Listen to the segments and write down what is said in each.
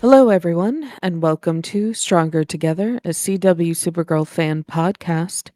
Hello, everyone, and welcome to Stronger Together, a CW Supergirl fan podcast.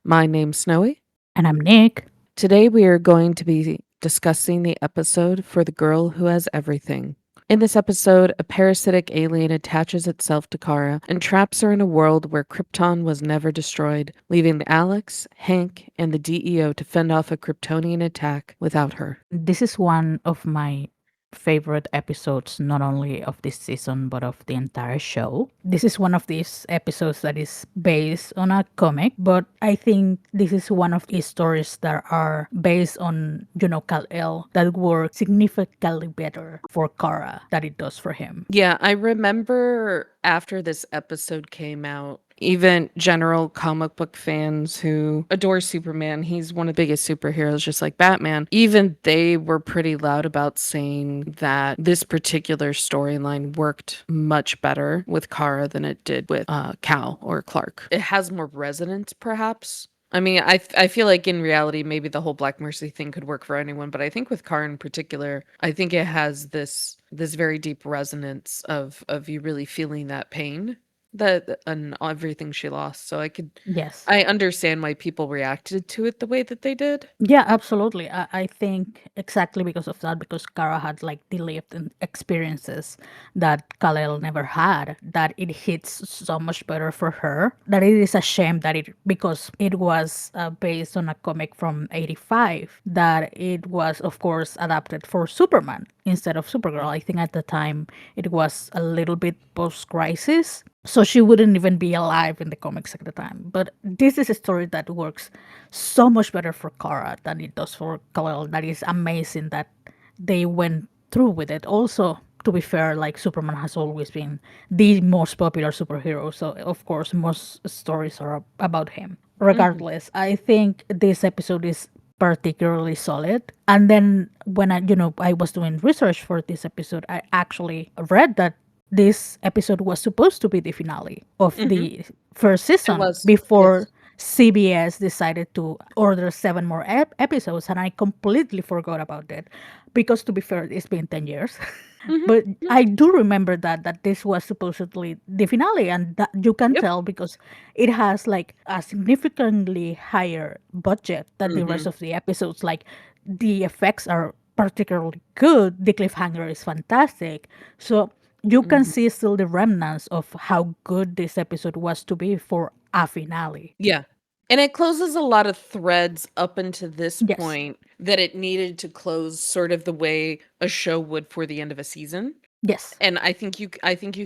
My name's Snowy. And I'm Nick. Today, we are going to be discussing the episode for the girl who has everything. In this episode, a parasitic alien attaches itself to Kara and traps her in a world where Krypton was never destroyed, leaving Alex, Hank, and the DEO to fend off a Kryptonian attack without her. This is one of my favorite episodes, not only of this season, but of the entire show. This is one of these episodes that is based on a comic, but I think this is one of these stories that are based on, Kal-El that work significantly better for Kara than it does for him. Yeah, I remember after this episode came out, even general comic book fans who adore Superman, he's one of the biggest superheroes, just like Batman, even they were pretty loud about saying that this particular storyline worked much better with Kara than it did with Cal or Clark. It has more resonance, perhaps. I mean, I feel like in reality, maybe the whole Black Mercy thing could work for anyone, but I think with Kara in particular, I think it has this very deep resonance of you really feeling that pain that and everything she lost. So Yes. I understand why people reacted to it the way that they did. Yeah, absolutely. I think exactly because of that, because Kara had like the lived experiences that Kal-El never had, that it hits so much better for her. That it is a shame that because it was based on a comic from '85, that it was, of course, adapted for Superman instead of Supergirl. I think at the time it was a little bit post crisis. So she wouldn't even be alive in the comics at the time. But this is a story that works so much better for Kara than it does for Kal-El. That is amazing that they went through with it. Also, to be fair, like Superman has always been the most popular superhero, so of course most stories are about him. Mhm. Regardless, I think this episode is particularly solid. And then when I was doing research for this episode, I actually read that this episode was supposed to be the finale of Mhm. the first It season was. before Yes. CBS decided to order seven more episodes, and I completely forgot about it because, to be fair, it's been 10 years. Mhm. But Yeah. I do remember that this was supposedly the finale, and that you can Yep. tell because it has like a significantly higher budget than the rest Mhm. of the episodes. Like the effects are particularly good, the cliffhanger is fantastic. So you can Mhm. see still the remnants of how good this episode was to be for a finale. Yeah. And it closes a lot of threads up until this Yes. point that it needed to close sort of the way a show would for the end of a season. Yes. And I think you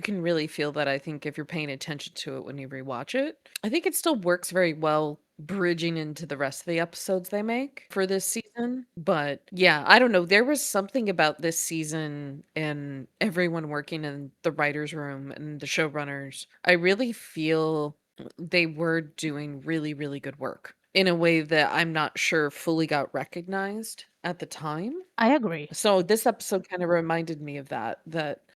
can really feel that. I think if you're paying attention to it when you rewatch it, I think it still works very well bridging into the rest of the episodes they make for this season. But yeah, I don't know. There was something about this season and everyone working in the writers' room and the showrunners. I really feel they were doing really, really good work in a way that I'm not sure fully got recognized at the time. I agree. So this episode kind of reminded me of that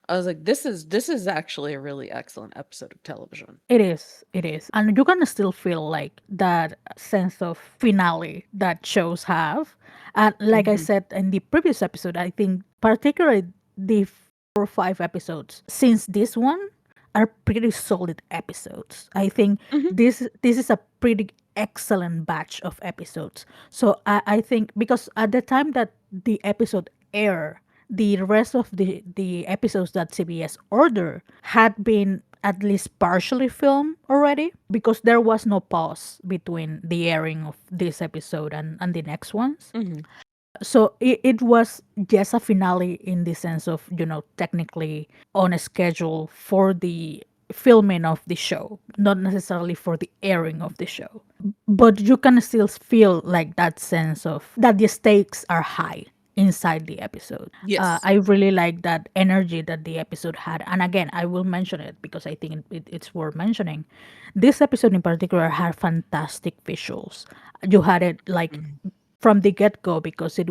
I was like, this is actually a really excellent episode of television. It is. It is. And you can still feel like that sense of finale that shows have. And like I Mhm. said in the previous episode, I think particularly the 4 or 5 episodes since this one are pretty solid episodes. I think Mhm. this is a pretty excellent batch of episodes. So I think because at the time that the episode aired, the rest of the episodes that CBS ordered had been at least partially filmed already because there was no pause between the airing of this episode and the next ones. Mhm. So it was just a finale in the sense of, technically on a schedule for the filming of the show, not necessarily for the airing of the show. But you can still feel like that sense of that the stakes are high inside the episode. Yes. I really like that energy that the episode had. And again, I will mention it because I think it's worth mentioning. This episode in particular had fantastic visuals. You had it like Mhm. from the get go because it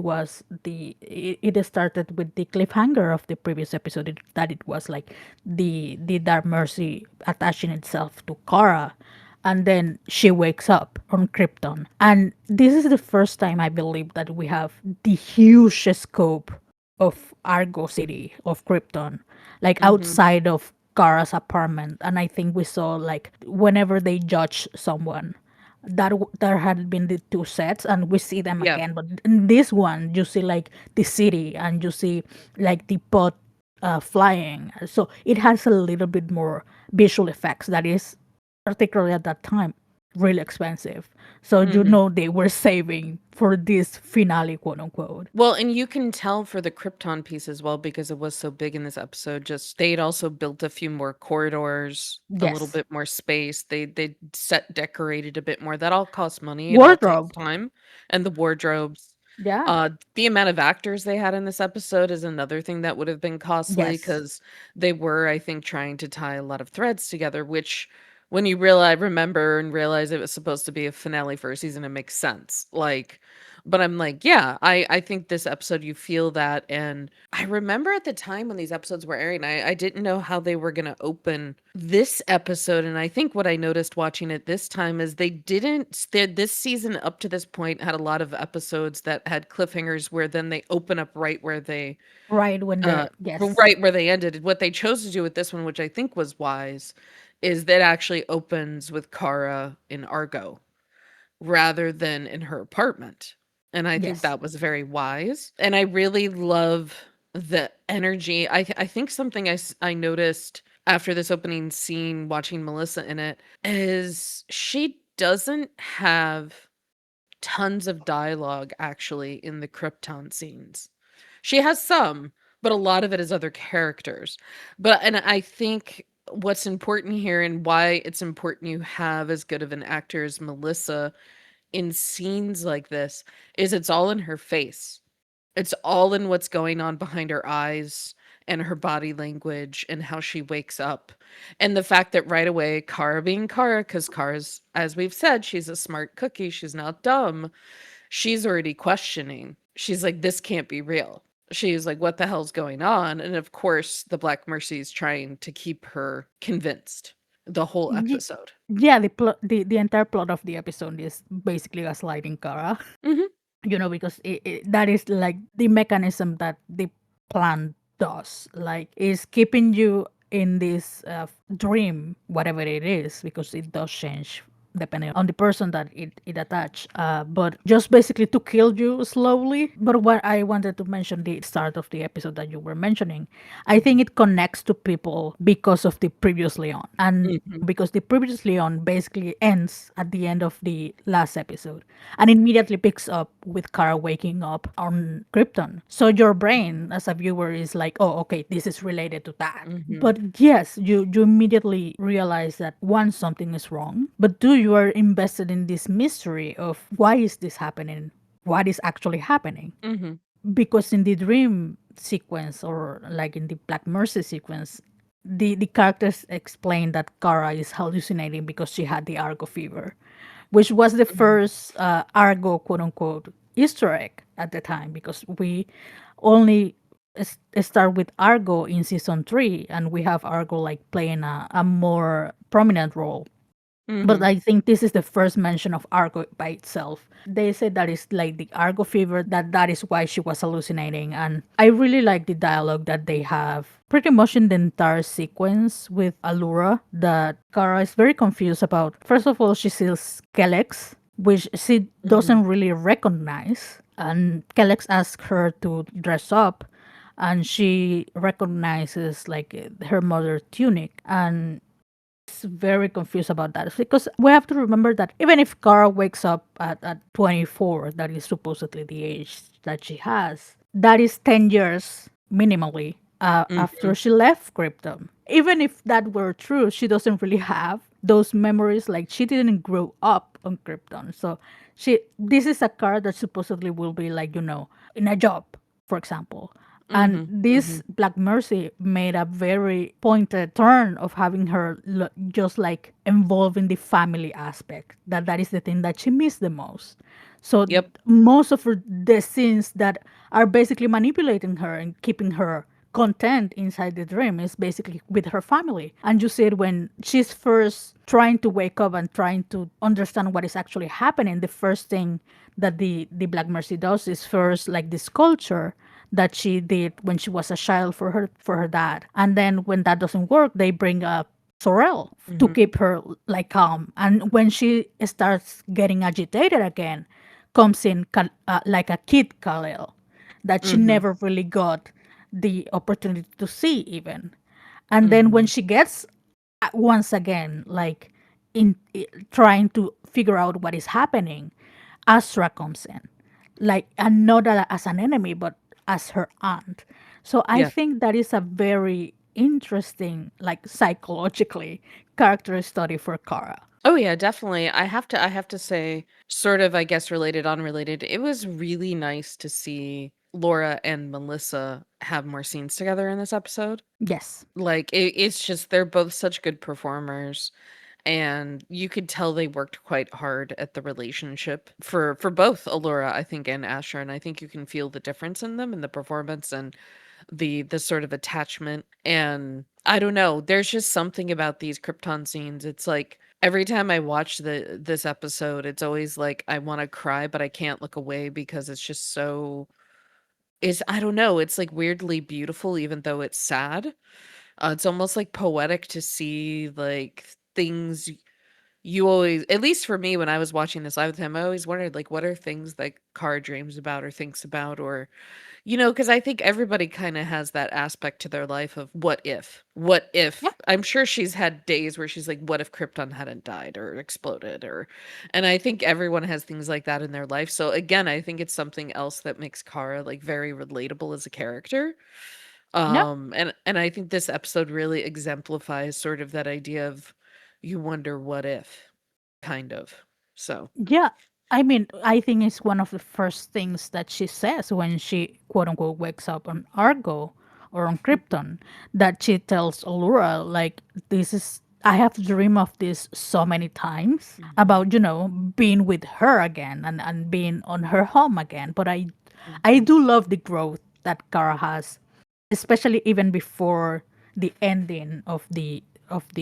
started with the cliffhanger of the previous episode that it was like the Dark Mercy attaching itself to Kara, and then she wakes up on Krypton, and this is the first time I believe that we have the huge scope of Argo City of Krypton. like Mm-hmm. outside of Kara's apartment. And I think we saw like whenever they judge someone, there had been the two sets, and we see them Yeah. again. But in this one, you see like the city, and you see like the pot flying. So it has a little bit more visual effects that is, particularly at that time, really expensive. So you Mm-hmm. know they were saving for this finale, quote unquote. Well, and you can tell for the Krypton piece as well because it was so big in this episode. Just they'd also built a few more corridors, a little Yes. bit more space. They set decorated a bit more. That all costs money. It all takes Wardrobe. time. And the wardrobes. Yeah. The amount of actors they had in this episode is another thing that would have been costly Yes. because they were, I think, trying to tie a lot of threads together, which when you realize remember and realize it was supposed to be a finale for a season, it makes sense. Like, but I'm like, yeah, I think this episode you feel that. And I remember at the time when these episodes were airing, I didn't know how they were gonna open this episode. And I think what I noticed watching it this time is this season up to this point had a lot of episodes that had cliffhangers where then they open up right where they Right when uh they're, yes. right where they ended. What they chose to do with this one, which I think was wise, is that actually opens with Kara in Argo rather than in her apartment. And I think Yes. that was very wise. And I really love the energy. I think something I noticed after this opening scene watching Melissa in it is she doesn't have tons of dialogue actually in the Krypton scenes. She has some, but a lot of it is other characters. But and I think what's important here and why it's important you have as good of an actor as Melissa in scenes like this is it's all in her face. It's all in what's going on behind her eyes and her body language and how she wakes up. And the fact that right away, Kara being Kara, because Kara's, as we've said, she's a smart cookie, she's not dumb. She's already questioning. She's like, this can't be real. She's like, what the hell's going on? And of course, the Black Mercy is trying to keep her convinced the whole Ye- episode. Yeah, the entire plot of the episode is basically gaslighting Kara. Hmm. Because that is like the mechanism that the plan does, like is keeping you in this dream, whatever it is, because it does change depending on the person that it attach, but just basically to kill you slowly. But what I wanted to mention, the start of the episode that you were mentioning, I think it connects to people because of the previously on, and Hmm. because the previously on basically ends at the end of the last episode and immediately picks up with Kara waking up on Krypton. So your brain as a viewer is like, oh, okay, this is related to that. Hmm. But yes, you immediately realize that one, something is wrong, but two, you are invested in this mystery of why is this happening? What is actually happening? Hmm. Because in the dream sequence, or like in the Black Mercy sequence, the characters explain that Kara is hallucinating because she had the Argo fever, which was the Hmm. first Argo quote unquote Easter egg at the time, because we only start with Argo in season 3, and we have Argo like playing a more prominent role. But Hmm. I think this is the first mention of Argo by itself. They say that it's like the Argo fever, that is why she was hallucinating. And I really like the dialogue that they have pretty much in the entire sequence with Allura, that Kara is very confused about. First of all, she sees Kelex, which she Hmm. doesn't really recognize. And Kelex asks her to dress up, and she recognizes like her mother tunic, and very confused about that, because we have to remember that even if Kara wakes up at 24, that is supposedly the age that she has, that is 10 years minimally Hmm. after she left Krypton. Even if that were true, she doesn't really have those memories. Like, she didn't grow up on Krypton. So this is a Kara that supposedly will be like, in a job, for example. And Hmm. Hmm. this Black Mercy made a very pointed turn of having her just like involved in the family aspect. That is the thing that she missed the most. So Yep. most of the scenes that are basically manipulating her and keeping her content inside the dream is basically with her family. And you see it when she's first trying to wake up and trying to understand what is actually happening. The first thing that the Black Mercy does is first like this culture that she did when she was a child for her dad. And then when that doesn't work, they bring up Sorel to Mhm. keep her like calm. And when she starts getting agitated again, comes in like a kid Kal-El that she Mhm. never really got the opportunity to see even. And then when Mhm. she gets once again like trying to figure out what is happening, Astra comes in, like, and not as an enemy, but as her aunt. So I Yeah. think that is a very interesting, like, psychologically character study for Kara. Oh yeah, definitely. I have to say, sort of, I guess, related, unrelated. It was really nice to see Laura and Melissa have more scenes together in this episode. Yes. Like it's just they're both such good performers, and you could tell they worked quite hard at the relationship for both Allura, I think, and Asher, and I think you can feel the difference in them in the performance and the sort of attachment. And I don't know, there's just something about these Krypton scenes. It's like every time I watch this episode, it's always like I want to cry, but I can't look away because it's just so it's I don't know, it's like weirdly beautiful even though it's sad. It's almost like poetic to see like things you always, at least for me when I was watching this live with him, I always wondered like what are things that Kara dreams about or thinks about, or because I think everybody kind of has that aspect to their life of what if? What Yeah. if? I'm sure she's had days where she's like, what if Krypton hadn't died or exploded? And I think everyone has things like that in their life. So again, I think it's something else that makes Kara like very relatable as a character. Yeah. And I think this episode really exemplifies sort of that idea of you wonder what if, kind of. So, Yeah, I mean, I think it's one of the first things that she says when she quote unquote wakes up on Argo or on Krypton, that she tells Allura, like, this is, I have dreamed of this so many times mhm, about, being with her again and being on her home again. But I mhm. do love the growth that Kara has, especially even before the ending of the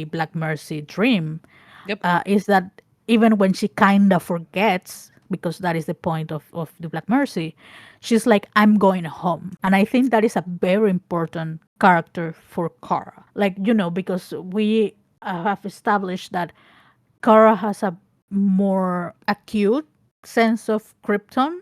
Black Mercy dream, Yep. is that even when she kind of forgets, because that is the point of the Black Mercy, she's like, I'm going home. And I think that is a very important character for Kara. Like, because we have established that Kara has a more acute sense of Krypton,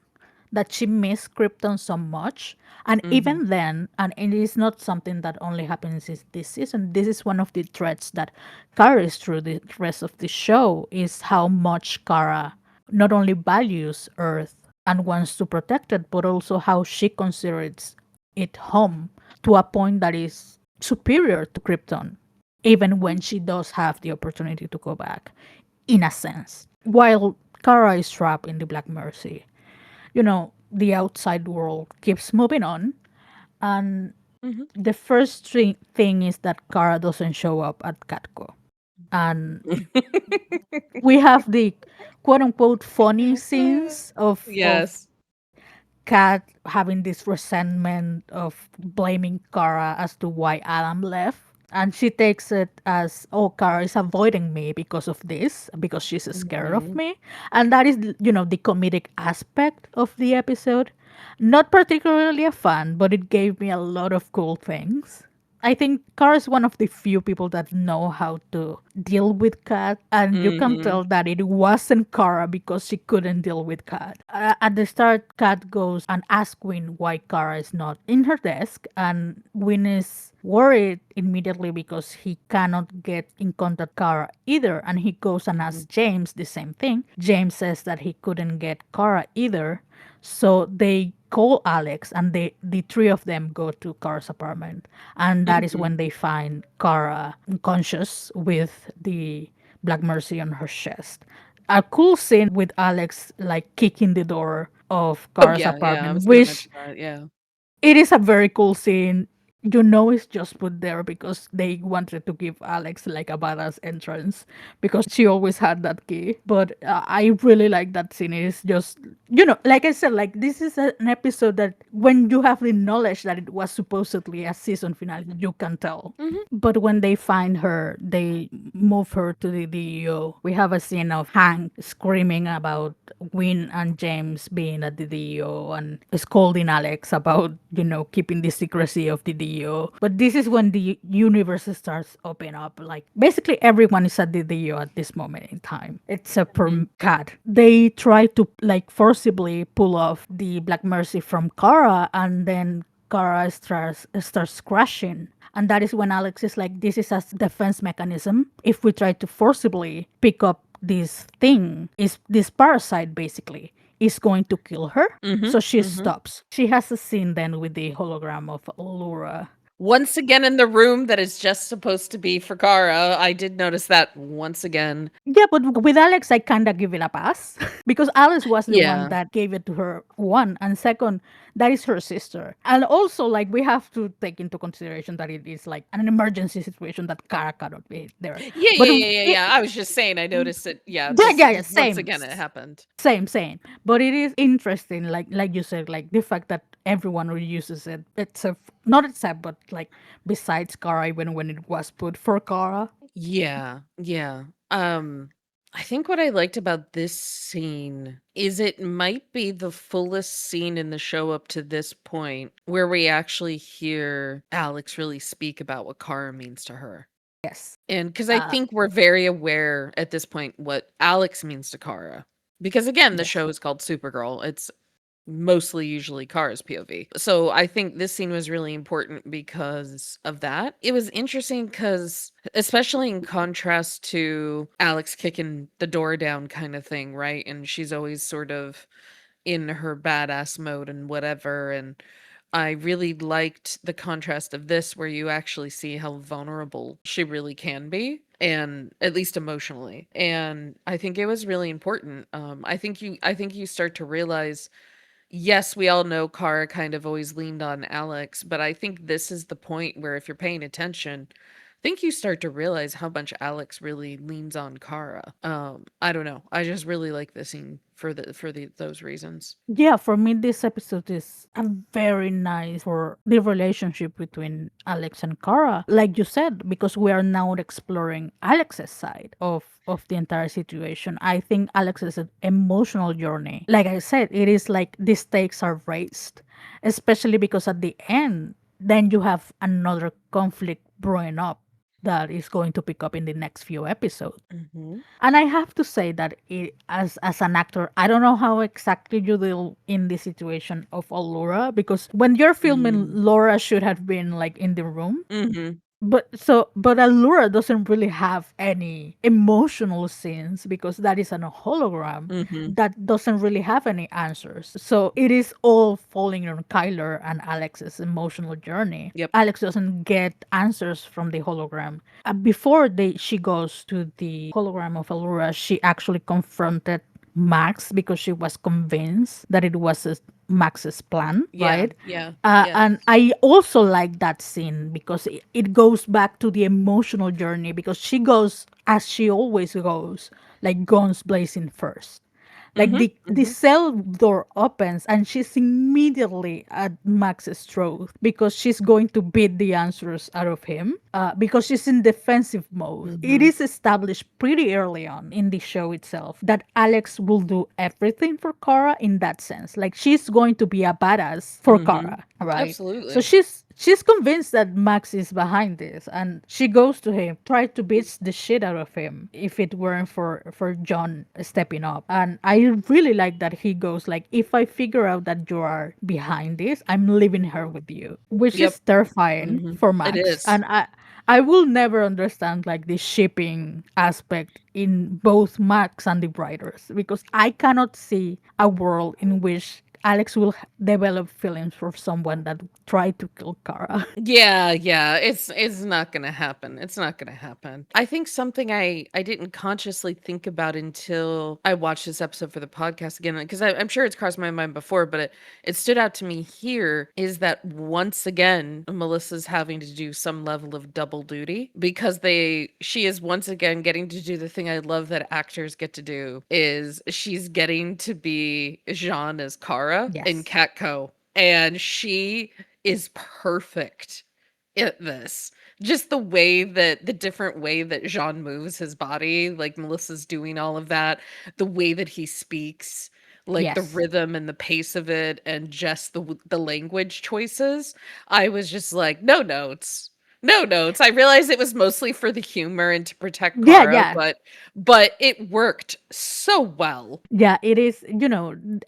that she missed Krypton so much. And Mhm. even then, and it is not something that only happens this season, this is one of the threads that carries through the rest of the show, is how much Kara not only values Earth and wants to protect it, but also how she considers it home to a point that is superior to Krypton, even when she does have the opportunity to go back, in a sense. While Kara is trapped in the Black Mercy, the outside world keeps moving on. And Mhm. the first thing is that Kara doesn't show up at Catco. And we have the quote unquote funny scenes of Yes. Kat having this resentment of blaming Kara as to why Adam left. And she takes it as, oh, Kara is avoiding me because of this, because she's scared of Mhm. me. And that is, the comedic aspect of the episode. Not particularly a fan, but it gave me a lot of cool things. I think Kara is one of the few people that know how to deal with Kat, and you can Mhm. tell that it wasn't Kara because she couldn't deal with Kat. At the start, Kat goes and asks Win why Kara is not in her desk, and Win is worried immediately because he cannot get in contact with Kara either, and he goes and asks Mhm. James the same thing. James says that he couldn't get Kara either, so they call Alex, and the three of them go to Kara's apartment. And that is Mhm. when they find Kara unconscious with the Black Mercy on her chest. A cool scene with Alex like kicking the door of Oh, Kara's yeah, yeah, I apartment, was gonna which mention that, yeah. it is a very cool scene. you know it's just put there because they wanted to give Alex like a badass entrance because she always had that key. But I really like that scene. It is just, like I said, like this is an episode that when you have the knowledge that it was supposedly a season finale, you can tell. Hmm. But when they find her, they move her to the DEO. We have a scene of Hank screaming about Win and James being at the DEO and scolding Alex about, keeping the secrecy of the DEO. But this is when the universe starts opening up. Like, basically, everyone is at the DEO at this moment in time, except for Kat. They try to, like, forcibly pull off the Black Mercy from Kara, and then Kara starts crashing. And that is when Alex is like, this is a defense mechanism. If we try to forcibly pick up this thing, is this parasite basically is going to kill her. Hmm. So she Hmm. stops. She has a scene then with the hologram of Laura. Once again in the room that is just supposed to be for Kara. I did notice that once again. Yeah, but with Alex, I kind of give it a pass because Alex was the one Yeah. that gave it to her. One, and second, that is her sister. And also, like, we have to take into consideration that it is like an emergency situation that Kara cannot be there. Yeah, But yeah, yeah, yeah, yeah. I was just saying I noticed it. Yeah, yeah, just yeah, yeah, once same. again it happened. Same. But it is interesting, like you said, like the fact that everyone reuses it. Not except, but like besides Kara, even when it was put for Kara. Yeah, yeah. Um, I think what I liked about this scene is it might be the fullest scene in the show up to this point where we actually hear Alex really speak about what Kara means to her. Yes. And because I think we're very aware at this point what Alex means to Kara. Because again, the Yes. show is called Supergirl. It's mostly usually Kara's POV. So I think this scene was really important because of that. It was interesting because, especially in contrast to Alex kicking the door down kind of thing, right? And she's always sort of in her badass mode and whatever. And I really liked the contrast of this where you actually see how vulnerable she really can be, and at least emotionally. And I think it was really important. I think you start to realize, yes, we all know Kara kind of always leaned on Alex, but I think this is the point where if you're paying attention, I think you start to realize how much Alex really leans on Kara. I don't know. I just really like this scene for those reasons. Yeah, for me, this episode is a very nice for the relationship between Alex and Kara. Like you said, because we are now exploring Alex's side of the entire situation. I think Alex's emotional journey, like I said, it is like the stakes are raised, especially because at the end, then you have another conflict brewing up that is going to pick up in the next few episodes. Mhm. And I have to say that as an actor, I don't know how exactly you deal in the situation of Allura because when you're filming, Mm. Laura should have been like in the room, Mhm. but Allura doesn't really have any emotional scenes because that is an hologram Mhm. that doesn't really have any answers. So it is all falling on Kyler and Alex's emotional journey. Yep. Alex doesn't get answers from the hologram. Before she goes to the hologram of Allura, she actually confronted Max because she was convinced that it was Max's plan, Yeah. right? Yeah. And Yes. I also like that scene because it goes back to the emotional journey because she goes as she always goes, like guns blazing first. Like Mhm. the Mhm. cell door opens and she's immediately at Max's throat because she's going to beat the answers out of him because she's in defensive mode. It Mhm. is established pretty early on in the show itself that Alex will do everything for Kara in that sense. Like she's going to be a badass for Mhm. Kara, right? So Absolutely. she's convinced that Max is behind this and she goes to him, try to beat the shit out of him if it weren't for John stepping up. And I really like that he goes like, if I figure out that you are behind this, I'm leaving her with you, which Yep. is terrifying Mhm. for It Max. is. And I will never understand like the shipping aspect in both Max and the writers because I cannot see a world in which Alex will develop feelings for someone that tried to kill Kara. Yeah, yeah, it's not gonna happen. It's not gonna happen. I think something I didn't consciously think about until I watched this episode for the podcast again, because I'm sure it's crossed my mind before, but it stood out to me here is that once again Melissa's having to do some level of double duty because she is once again getting to do the thing I love that actors get to do is she's getting to be Jean as Kara in Yes. Catco. And she is perfect at this. Just the different way that Jean moves his body, like Melissa's doing all of that, the way that he speaks, like the Yes. rhythm and the pace of it, and just the language choices. I was just like, no notes. No notes. I realized it was mostly for the humor and to protect Yeah, Kara, yeah. but it worked so well. Yeah, it is,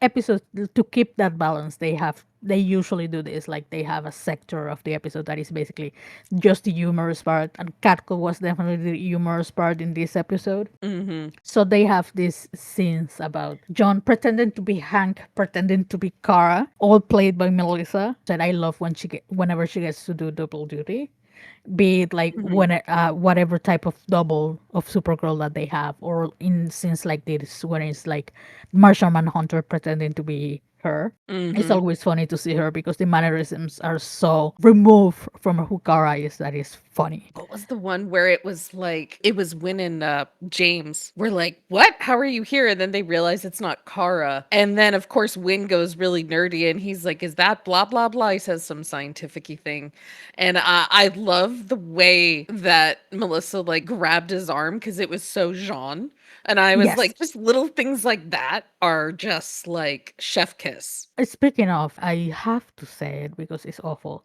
episodes to keep that balance. They usually do this, like they have a sector of the episode that is basically just the humorous part, and Katko was definitely the humorous part in this episode. Mhm. So they have these scenes about John pretending to be Hank, pretending to be Kara, all played by Melissa. That I love whenever she gets to do double duty, be it like Mhm. whatever type of double of Supergirl that they have, or in scenes like this when it's like Martian Manhunter pretending to be her. It's Mhm. always funny to see her because the mannerisms are so removed from who Kara is that is funny. What was the one where it was like it was Win and James were like, "What? How are you here?" And then they realize it's not Kara. And then of course Win goes really nerdy and he's like, "Is that blah blah blah?" He says some scientific-y thing. And I love the way that Melissa like grabbed his arm because it was so Jean. And I was Yes. like, just little things like that are just like chef kiss. Speaking of, I have to say it because it's awful.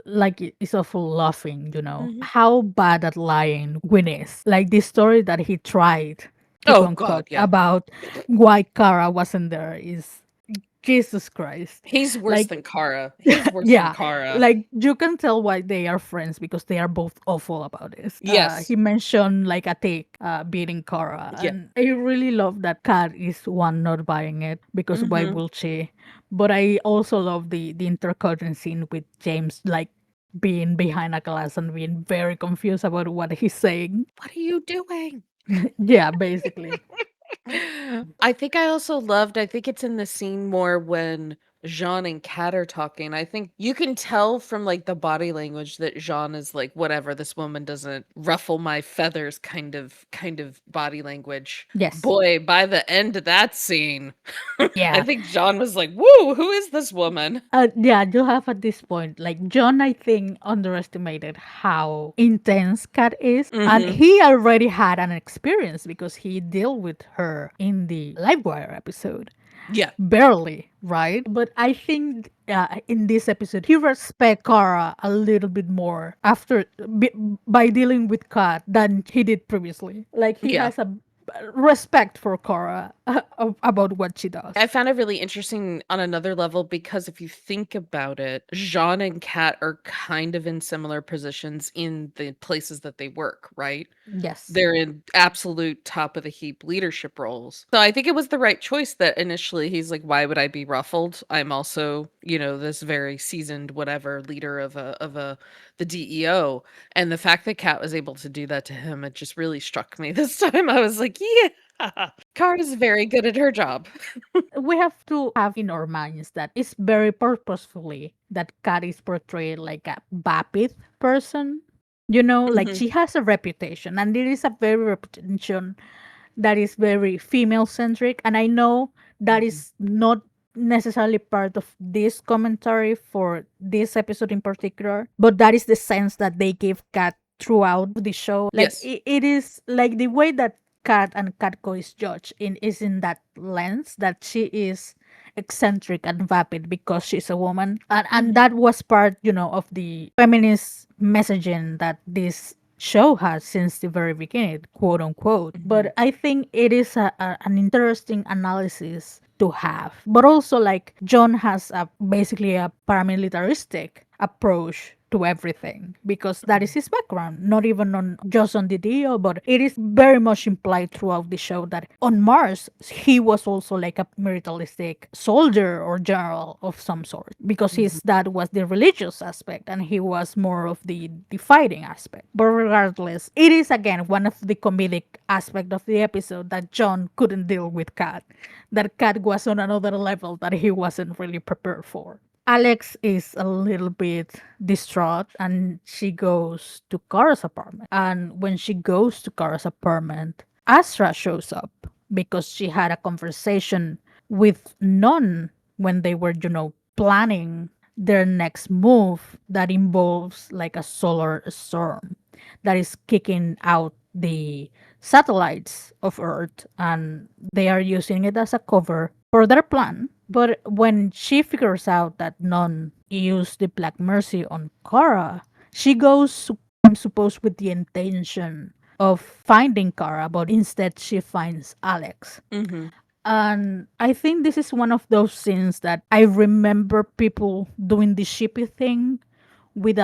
Like it's awful laughing, Mhm. how bad at lying Win is. Like the story that he tried to Oh God, concoct yeah. about why Kara wasn't there is Jesus Christ. He's worse Like than Kara. He's worse than yeah, Kara. like you can tell why they are friends because they are both awful about this. Yes. He mentioned like a take beating Kara, Yeah. and I really love that Kat is one not buying it because why Mhm. will she? But I also love the intercurrent scene with James like being behind a glass and being very confused about what he's saying. What are you doing? Yeah, basically. I think it's in the scene more when Jean and Kat are talking. I think you can tell from like the body language that Jean is like, whatever, this woman doesn't ruffle my feathers kind of body language. Yes. Boy, by the end of that scene, I Yeah. think Jean was like, woo, who is this woman? Yeah, you have at this point, like John, I think, underestimated how intense Kat is. And Hmm. he already had an experience because he dealt with her in the Livewire episode. Yeah. Barely, right? But I think in this episode, he respect Kara a little bit more by dealing with Kat than he did previously. Like he Yeah. has a respect for Kara about what she does. I found it really interesting on another level because if you think about it, Jean and Kat are kind of in similar positions in the places that they work, right? Yes. They're in absolute top of the heap leadership roles. So I think it was the right choice that initially he's like, why would I be ruffled? I'm also, this very seasoned whatever leader of the DEO. And the fact that Kat was able to do that to him, it just really struck me this time. I was like, yeah, Kara's very good at her job. We have to have in our minds that it's very purposefully that Kat is portrayed like a vapid person. Like Mhm. she has a reputation, and it is a very reputation that is very female centric. And I know that is not necessarily part of this commentary for this episode in particular, but that is the sense that they give Kat throughout the show. Like Yes. it is like the way that Kat and Katko is judged in that lens that she is eccentric and vapid because she's a woman, and Mhm. that was part of the feminist messaging that this show has since the very beginning, quote unquote. Mhm. But I think it is an interesting analysis to have. But also, like, John has basically a paramilitaristic approach to everything because that is his background, not even on just on the deal, but it is very much implied throughout the show that on Mars he was also like a militaristic soldier or general of some sort because his dad was the religious aspect and he was more of the fighting aspect. But regardless, it is again one of the comedic aspect of the episode that John couldn't deal with Kat. That Kat was on another level that he wasn't really prepared for. Alex is a little bit distraught and she goes to Kara's apartment. And when she goes to Kara's apartment, Astra shows up because she had a conversation with None when they were, planning their next move that involves like a solar storm that is kicking out the satellites of Earth and they are using it as a cover for their plan. But when she figures out that None used the Black Mercy on Kara, she goes, I'm supposed, with the intention of finding Kara, but instead she finds Alex. Mm-hmm. And I think this is one of those scenes that I remember people doing the shippy thing with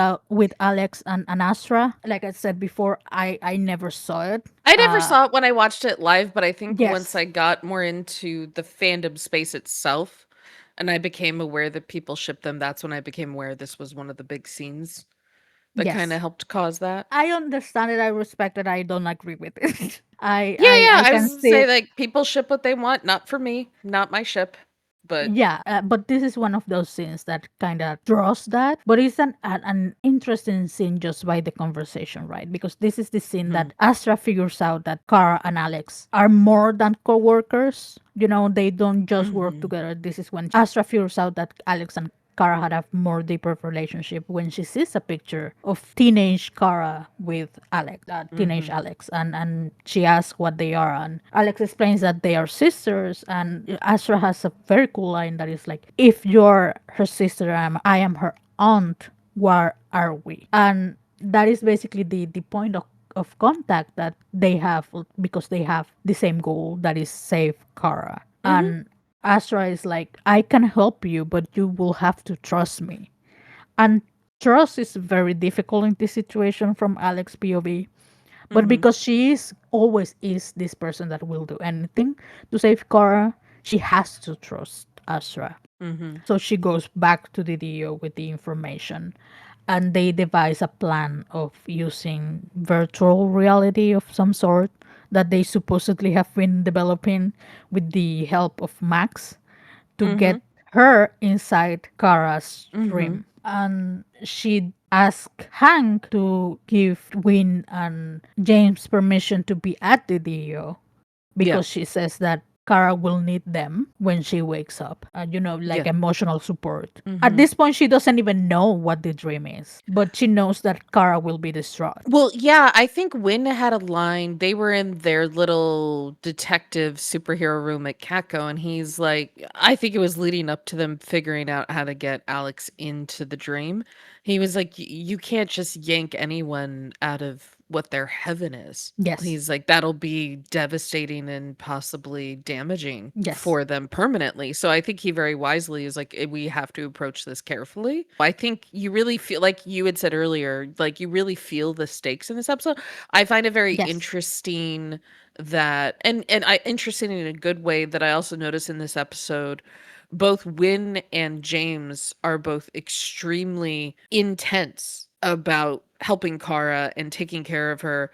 Alex and Astra. Like I said before, I never saw it. I never saw it when I watched it live, but I think once Yes. I got more into the fandom space itself and I became aware that people ship them, that's when I became aware this was one of the big scenes that kind of Yes. helped cause that. I understand it, I respect it, I don't agree with it. Yeah, yeah. I I can was gonna see say it. like people ship what they want, not for me, not my ship. But Yeah, but this is one of those scenes that kind of draws that. But it's an interesting scene just by the conversation, right? Because this is the scene mhm, that Astra figures out that Kara and Alex are more than co-workers. They don't just work mhm, together. This is when Astra figures out that Alex and Kara had a more deeper relationship when she sees a picture of teenage Kara with Alex, teenage mhm, Alex, and she asks what they are, and Alex explains that they are sisters, and Astra has a very cool line that is like, "If you're her sister, I am her aunt. Where are we?" And that is basically the point of contact that they have because they have the same goal that is save Kara. mhm, And Astra is like, I can help you, but you will have to trust me. And trust is very difficult in this situation from Alex POV. But mhm, because she is always is this person that will do anything to save Kara, she has to trust Astra. mhm, So she goes back to the DO with the information and they devise a plan of using virtual reality of some sort that they supposedly have been developing with the help of Max to mhm, get her inside Kara's mhm. dream. And she asked Hank to give Win and James permission to be at the DO Yeah, because she says that Kara will need them when she wakes up. Like yeah. emotional support. At Mhm. this point, she doesn't even know what the dream is, but she knows that Kara will be distraught. Well, yeah, I think Wynn had a line. They were in their little detective superhero room at Catco, and he's like, I think it was leading up to them figuring out how to get Alex into the dream. He was like, You can't just yank anyone out of what their heaven is." Yes. He's like, that'll be devastating and possibly damaging Yes. for them permanently. So I think he very wisely is like, we have to approach this carefully. I think you really feel like you had said earlier, like you really feel the stakes in this episode. I find it very Yes. interesting that and I interesting in a good way that I also notice in this episode both Win and James are both extremely intense about helping Kara and taking care of her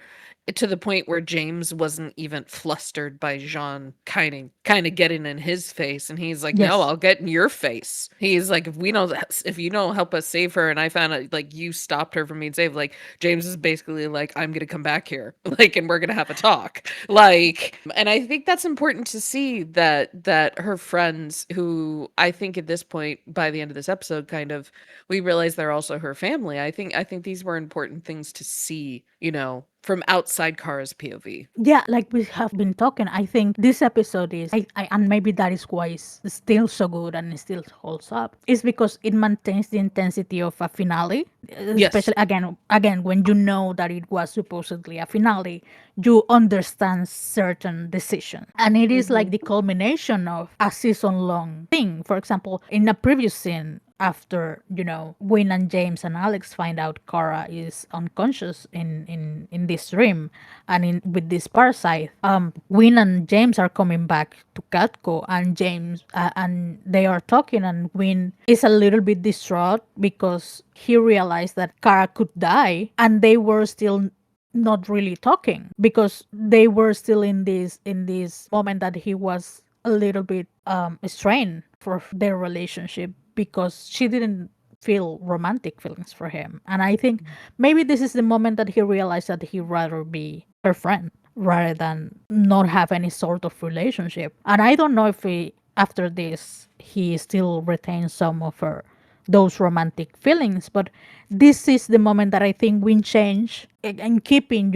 to the point where James wasn't even flustered by Jean kind of getting in his face, and he's like, "No, Yes. I'll get in your face." He's like, if you don't help us save her," and I found out like you stopped her from being saved, like James is basically like, "I'm gonna come back here, like, and we're gonna have a talk." Like, and I think that's important to see that her friends, who I think at this point, by the end of this episode, kind of we realize they're also her family. I think these were important things to see, from outside Kara's POV. Yeah, like we have been talking, I think this episode is, and maybe that is why it's still so good and it still holds up, is because it maintains the intensity of a finale. Yes. Especially again, when you know that it was supposedly a finale, you understand certain decisions, and it is like Mhm. the culmination of a season long thing. For example, in a previous scene, after, Win and James and Alex find out Kara is unconscious in this dream and in with this parasite. Win and James are coming back to Catco, and James and they are talking, and Win is a little bit distraught because he realized that Kara could die, and they were still not really talking because they were still in this moment that he was a little bit strained for their relationship because she didn't feel romantic feelings for him. And I think maybe this is the moment that he realized that he'd rather be her friend rather than not have any sort of relationship. And I don't know if after this he still retains some of her those romantic feelings, but this is the moment that I think we change and keeping,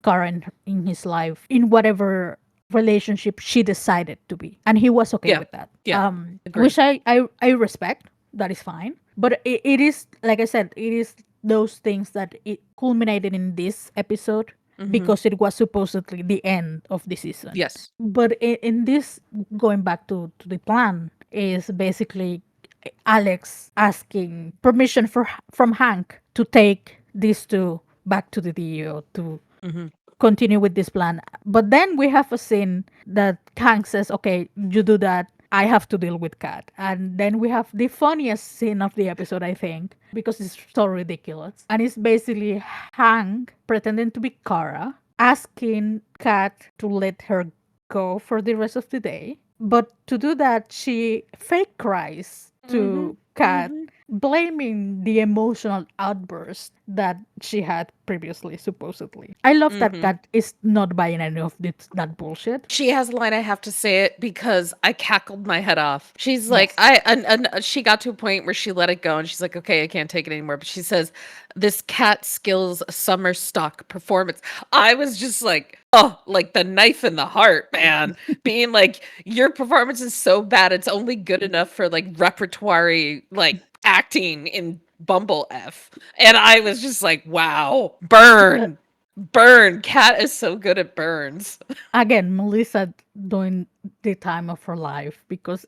Karen in his life in whatever relationship she decided to be, and he was okay Yeah. with that. Yeah. Which Agree. I respect. That is fine, but it is, like I said, it is those things that it culminated in this episode Hmm. because it was supposedly the end of the season. Yes. But in this, going back to the plan, is basically Alex asking permission from Hank to take these two back to the DEO to Hmm. continue with this plan. But then we have a scene that Hank says, "Okay, you do that. I have to deal with Kat." And then we have the funniest scene of the episode, I think, because it's so ridiculous. And it's basically Hank pretending to be Kara, asking Kat to let her go for the rest of the day. But to do that, she fake cries Hmm. to Kat, Hmm. blaming the emotional outburst that she had previously, supposedly. I love that Hmm. Kat is not buying any of that bullshit. She has a line, I have to say it because I cackled my head off. She's like, Yes. and she got to a point where she let it go and she's like, okay, I can't take it anymore. But she says, this cat skills summer stock performance. I was just like, oh, like the knife in the heart, man. Being like, your performance is so bad, it's only good enough for like repertory, like acting in Bumble F. And I was just like, wow, burn. Burn. Cat is so good at burns. Again, Melissa doing the time of her life because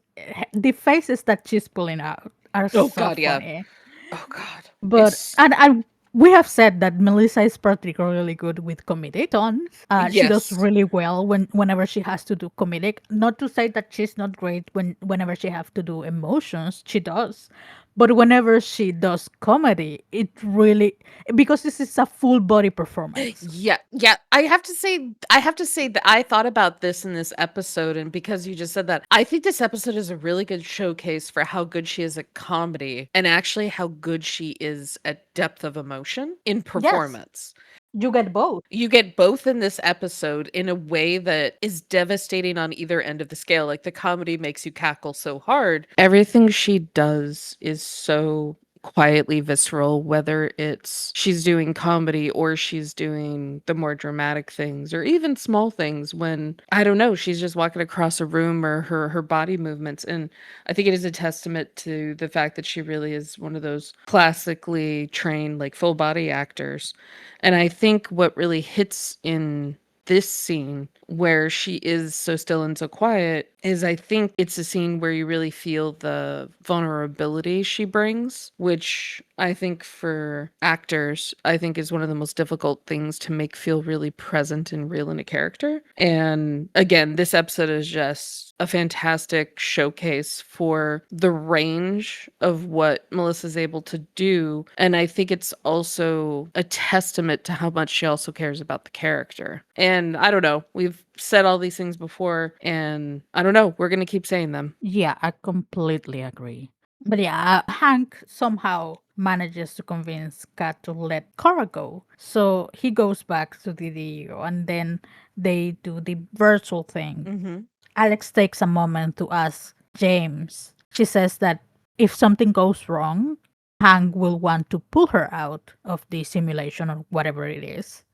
the faces that she's pulling out are Oh so god, yeah. funny. Oh god. But It's and we have said that Melissa is particularly good with comedic tones. She does yes. really well whenever she has to do comedic. Not to say that she's not great whenever she have to do emotions, she does. But whenever she does comedy, it really, because this is a full body performance. Yeah, yeah. I have to say that I thought about this in this episode, and because you just said that, I think this episode is a really good showcase for how good she is at comedy and actually how good she is at depth of emotion in Yes, performance. you get both. You get both in this episode in a way that is devastating on either end of the scale. Like the comedy makes you cackle so hard. Everything she does is so quietly visceral, whether it's she's doing comedy or she's doing the more dramatic things or even small things when I don't know, she's just walking across a room or her body movements. And I think it is a testament to the fact that she really is one of those classically trained like full body actors. And I think what really hits in this scene where she is so still and so quiet is I think it's a scene where you really feel the vulnerability she brings, which I think for actors, I think is one of the most difficult things to make feel really present and real in a character. And again, this episode is just a fantastic showcase for the range of what Melissa's able to do. And I think it's also a testament to how much she also cares about the character. And I don't know, we've said all these things before, and I don't know, we're going to keep saying them. Yeah, I completely agree. But yeah, Hank somehow manages to convince Kat to let Cora go. So he goes back to the DEO, and then they do the virtual thing. Hmm. Alex takes a moment to ask James. She says that if something goes wrong, Hank will want to pull her out of the simulation or whatever it is.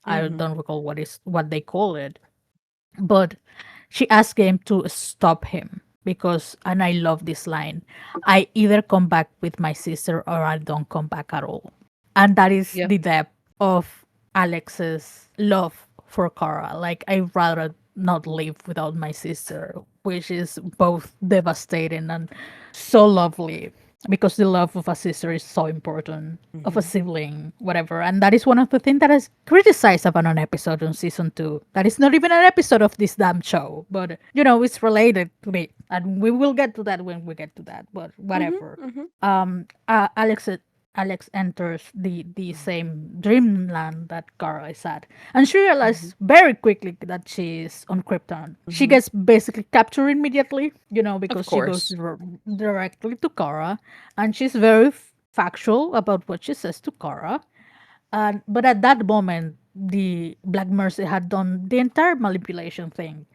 I Hmm. don't recall what they call it. But she asked him to stop him because, and I love this line, I either come back with my sister or I don't come back at all. And that is Yeah. the depth of Alex's love for Kara. Like, I'd rather not live without my sister, which is both devastating and so lovely. because the love of a sister is so important, of a Mhm. sibling, whatever. And that is one of the things that is criticized about an episode on season 2. That is not even an episode of this damn show, but it's related to it. And we will get to that when we get to that, but Mhm. whatever. Mhm. Alex enters the same dreamland that Kara is at, and she Mhm. realizes very quickly that she is on Krypton. She Mhm. gets basically captured immediately, Of because she goes course. directly to Kara, and she's very factual about what she says to Kara. And but at that moment, the Black Mercy had done the entire manipulation thing,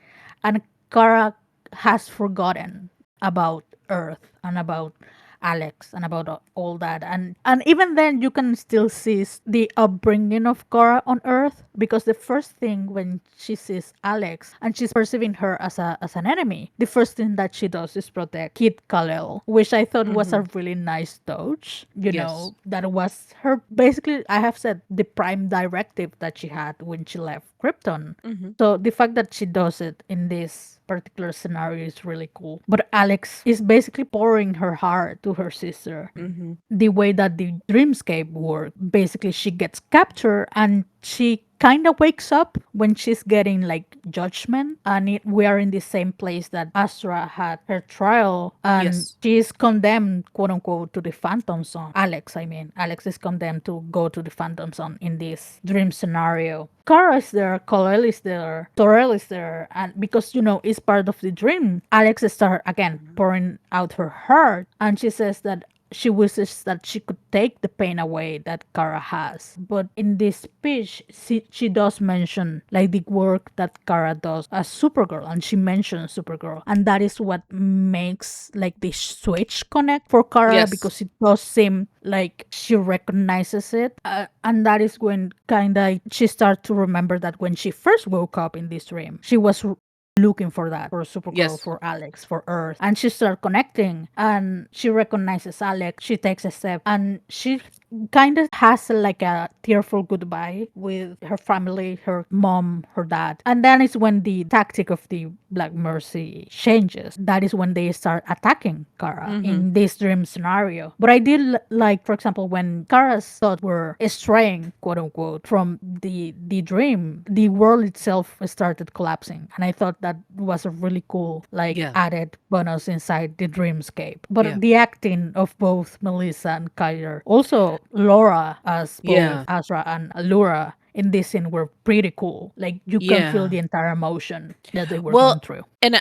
and Kara has forgotten about Earth and about Alex and about all that. And even then, you can still see the upbringing of Kara on Earth, because the first thing when she sees Alex and she's perceiving her as an enemy, the first thing that she does is protect Kid Kal-El, which I thought was a Mhm. really nice touch. Yes. That was her, basically, I have said, the prime directive that she had when she left Krypton. Mhm. So the fact that she does it in this particular scenario is really cool. But Alex is basically pouring her heart to her sister. Mhm. The way that the dreamscape works, basically she gets captured and she kind of wakes up when she's getting like judgment, and we are in the same place that Astra had her trial, and Yes. she is condemned, quote unquote, to the Phantom Zone. Alex is condemned to go to the Phantom Zone in this dream scenario. Kara is there, Kal-El is there, Torel is there, and because it's part of the dream, Alex starts again Mhm. pouring out her heart, and she says that she wishes that she could take the pain away that Kara has. But in this speech, she does mention like the work that Kara does as Supergirl, and she mentions Supergirl. And that is what makes like the switch connect for Kara, Yes. because it does seem like she recognizes it. And that is when kind of she starts to remember that when she first woke up in this dream, she was looking for that, for Supergirl, Yes. for Alex, for Earth. And she starts connecting, and she recognizes Alex. She takes a step, and she kind of has like a tearful goodbye with her family, her mom, her dad. And then is when the tactic of the Black Mercy changes. That is when they start attacking Kara Mhm. in this dream scenario. But I did like, for example, when Kara's thoughts were straying, quote unquote, from the dream, the world itself started collapsing. And I thought that was a really cool, like, Yeah. added bonus inside the dreamscape. Yeah. But the acting of both Melissa and Kyler, also Laura as both Yeah. Asra and Allura in this scene, were pretty cool. Like, you can feel Yeah. the entire emotion that they were Well, going through. and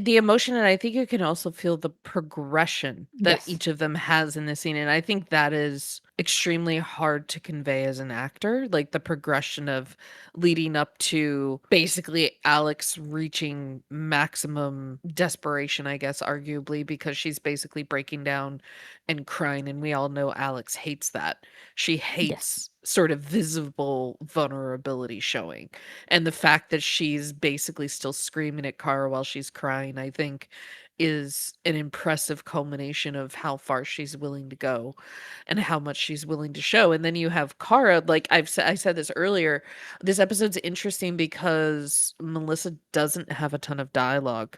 the emotion, and I think you can also feel the progression that Yes. each of them has in the scene, and I think that is extremely hard to convey as an actor, like the progression of leading up to basically Alex reaching maximum desperation, I guess, arguably, because she's basically breaking down and crying, and we all know Alex hates that. She Yes. hates sort of visible vulnerability showing. And the fact that she's basically still screaming at Kara while she's crying, I think, is an impressive culmination of how far she's willing to go and how much she's willing to show. And then you have Kara, like I said this earlier, this episode's interesting because Melissa doesn't have a ton of dialogue.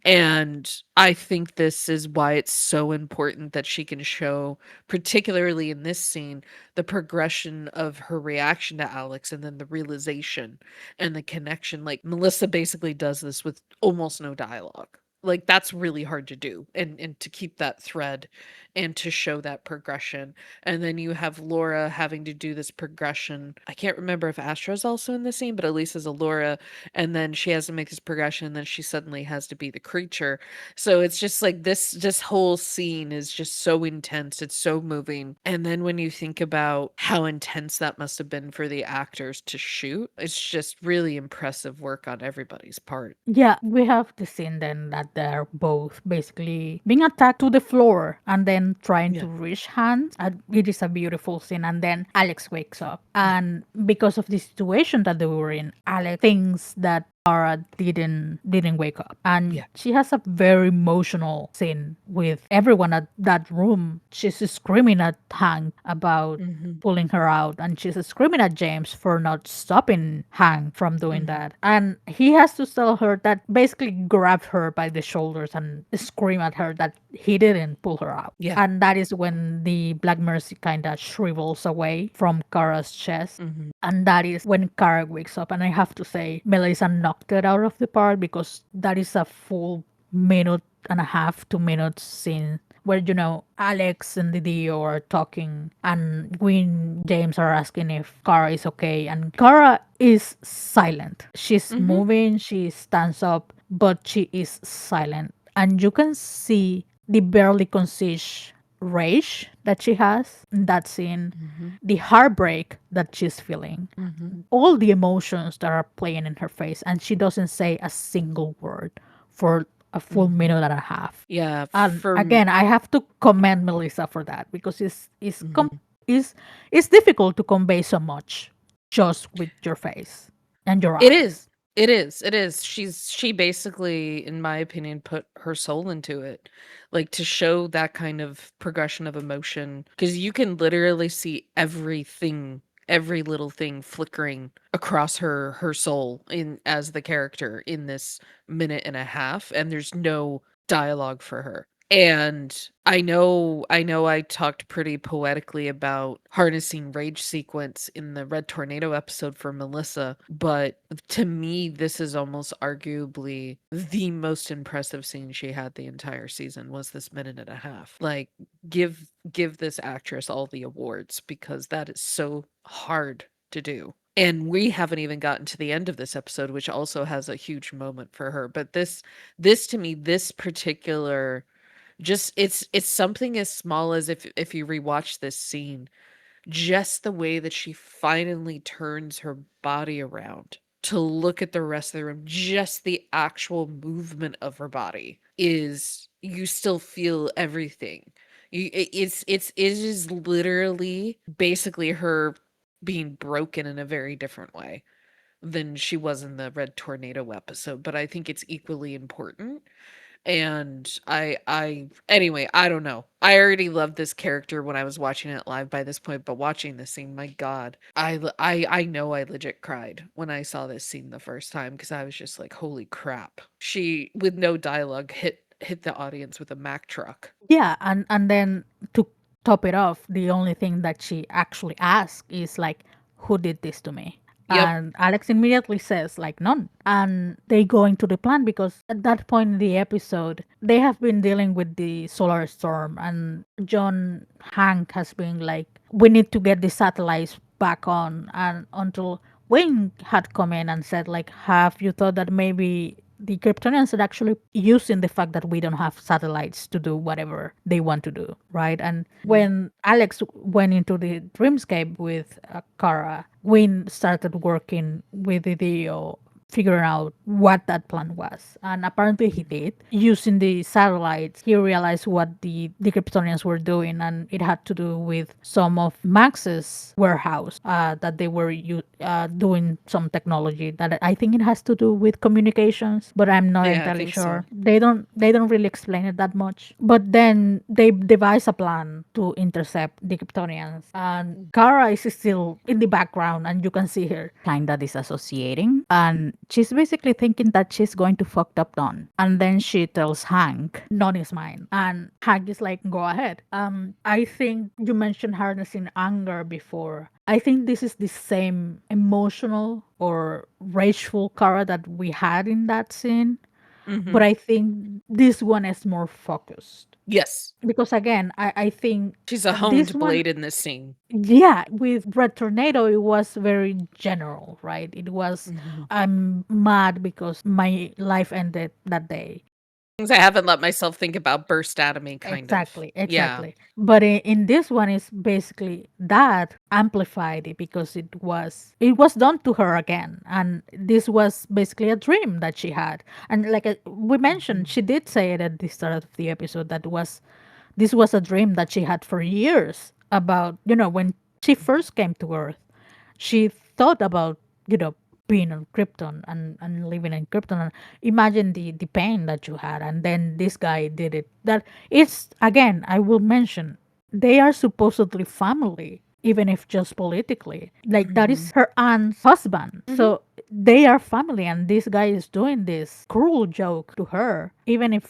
And I think this is why it's so important that she can show, particularly in this scene, the progression of her reaction to Alex and then the realization and the connection. Like Melissa basically does this with almost no dialogue. Like that's really hard to do and to keep that thread and to show that progression. And then you have Laura having to do this progression. I can't remember if Astra's also in the scene, but at least as a Laura, and then she has to make this progression, and then she suddenly has to be the creature. So it's just like this whole scene is just so intense, it's so moving. And then when you think about how intense that must have been for the actors to shoot, it's just really impressive work on everybody's part. Yeah, we have the scene then that they're both basically being attacked to the floor and then trying Yeah. to reach hands. And it is a beautiful scene. And then Alex wakes up. And because of the situation that they were in, Alex thinks that Kara didn't wake up, and Yeah. she has a very emotional scene with everyone at that room. She's screaming at Hank about Hmm. pulling her out, and she's screaming at James for not stopping Hank from doing Hmm. that. And he has to tell her that, basically grab her by the shoulders and scream at her that he didn't pull her out. Yeah. And that is when the Black Mercy kind of shrivels away from Kara's chest. Hmm. And that is when Kara wakes up. And I have to say, Melissa knocked it out of the park, because that is a full minute and a half, 2 minutes scene where, Alex and the Dio are talking, and Gwen James are asking if Kara is okay. And Kara is silent. She's Hmm. moving, she stands up, but she is silent. And you can see the barely concise rage that she has in that scene, Hmm. the heartbreak that she's feeling, Hmm. all the emotions that are playing in her face, and she doesn't say a single word for a full Hmm. minute and a half. Yeah. And again, I have to commend Melissa for that, because Mhm. it's difficult to convey so much just with your face and your It is. eyes. It is. It is. She basically, in my opinion, put her soul into it. Like to show that kind of progression of emotion. Because you can literally see everything, every little thing flickering across her soul in as the character in this minute and a half, and there's no dialogue for her. And I know I talked pretty poetically about harnessing rage sequence in the Red Tornado episode for Melissa, but to me this is almost arguably the most impressive scene she had the entire season was this minute and a half. Like give this actress all the awards because that is so hard to do. And we haven't even gotten to the end of this episode, which also has a huge moment for her. But this to me, this particular just it's something as small as if you rewatch this scene, just the way that she finally turns her body around to look at the rest of the room, just the actual movement of her body is you still feel everything. It is literally basically her being broken in a very different way than she was in the Red Tornado episode, but I think it's equally important. And I anyway, I don't know. I already loved this character when I was watching it live by this point, but watching this scene, my God, I know I legit cried when I saw this scene the first time because I was just like, holy crap. She with no dialogue hit the audience with a Mack truck. Yeah, and then to top it off, the only thing that she actually asks is like, "Who did this to me?" Yep. And Alex immediately says like, "None." And they go into the plan, because at that point in the episode, they have been dealing with the solar storm, and John Hank has been like, "We need to get the satellites back on," and until Wayne had come in and said like, "Have you thought that maybe the Kryptonians are actually using the fact that we don't have satellites to do whatever they want to do," right? And Mhm. when Alex went into the dreamscape with Kara, Wynn started working with the Dio, figuring out what that plan was. And apparently he did. Using the satellites, he realized what the Kryptonians were doing, and it had to do with some of Max's warehouse, that they were doing some technology that I think it has to do with communications, but I'm not Yeah, I entirely think so. sure. They don't really explain it that much. But then they devise a plan to intercept the Kryptonians, and Kara is still in the background, and you can see her kinda disassociating, and she's basically thinking that she's going to fucked up Don. And then she tells Hank, "Don is mine," and Hank is like, "Go ahead." I think you mentioned harnessing anger before. I think this is the same emotional or rageful Kara that we had in that scene, but Mhm. I think this one is more focused. Yes. Because again, I think She's a this honed one, blade in this scene. yeah, with Red Tornado, it was very general, right? It was, Mhm. I'm mad because my life ended that day. Things I haven't let myself think about burst out of me, kind of. Exactly, Yeah. exactly. But in this one is basically that amplified it, because it was done to her again, and this was basically a dream that she had. And like we mentioned, Mhm. she did say it at the start of the episode that this was a dream that she had for years about, when she first came to Earth. She thought about, you know being on Krypton and living in Krypton. And imagine the pain that you had. And then this guy did it. That it's, again, I will mention, they are supposedly family, even if just politically. Like, that Mm-hmm. is her aunt's husband. Mm-hmm. So they are family, and this guy is doing this cruel joke to her, even if,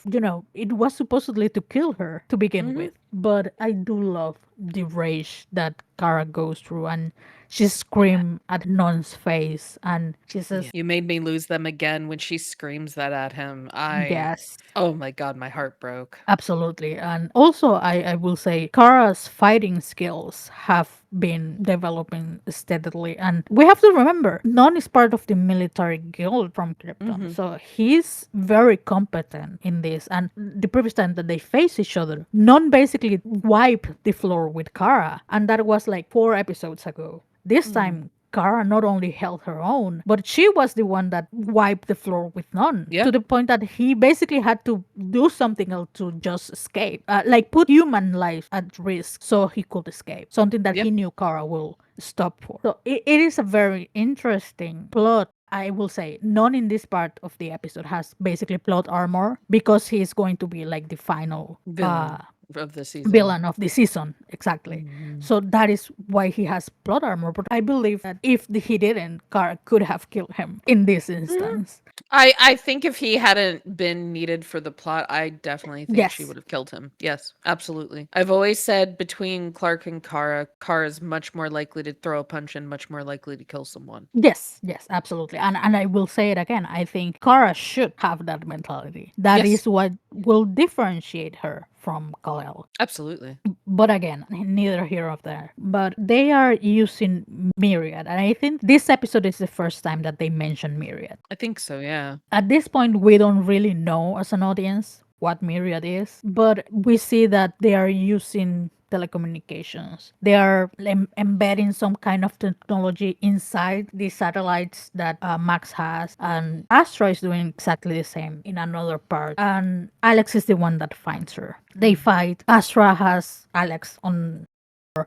it was supposedly to kill her to begin Mm-hmm. with. But I do love the rage that Kara goes through, and she Yeah. screams at Non's face, and she Yeah. says, You made me lose them again when she screams that at him. yes. Oh my God, my heart broke. Absolutely. And also, I will say Kara's fighting skills have been developing steadily. And we have to remember, Non is part of the military guild from Krypton. Mm-hmm. So he's very competent in this. And the previous time that they face each other, Non basically wiped the floor with Kara. And that was like 4 episodes ago. This Mm-hmm. time, Kara not only held her own, but she was the one that wiped the floor with None, Yeah. to the point that he basically had to do something else to just escape, like put human life at risk so he could escape. Something that Yep. he knew Kara will stop for. So it is a very interesting plot. I will say none in this part of the episode has basically plot armor because he's going to be like the final Villain of the season. villain of the season, exactly. Mm-hmm. So that is why he has plot armor. But I believe that if he didn't, Kara could have killed him in this instance. I think if he hadn't been needed for the plot, I definitely think she Yes. would have killed him. Yes, absolutely. I've always said between Clark and Kara, Kara's much more likely to throw a punch and much more likely to kill someone. Yes, absolutely. And I will say it again. I think Kara should have that mentality. That Yes, is what will differentiate her from Kal-El. absolutely. But again, neither here nor there. But they are using Myriad, and I think this episode is the first time that they mention Myriad. I think so, yeah. At this point, we don't really know as an audience what Myriad is, but we see that they are using telecommunications. They are embedding some kind of technology inside the satellites that Max has, and Astra is doing exactly the same in another part. And Alex is the one that finds her. They fight. Astra has Alex on,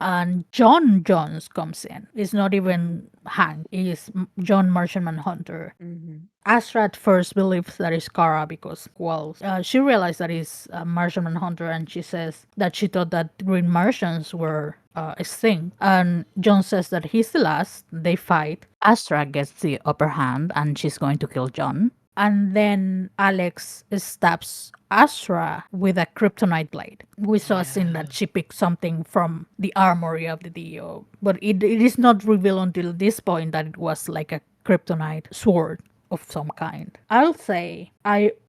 and John Jones comes in. It's not even Hank, it's John Martian Manhunter. Mm-hmm. Astra at first believes that it's Kara because, well, she realized that it's Martian Manhunter, and she says that she thought that green Martians were extinct. And John says that he's the last. They fight. Astra gets the upper hand, and she's going to kill John. And then Alex stabs Astra with a kryptonite blade. We saw a scene Yeah. that she picked something from the armory of the DO, but it is not revealed until this point that it was like a kryptonite sword of some kind. I'll say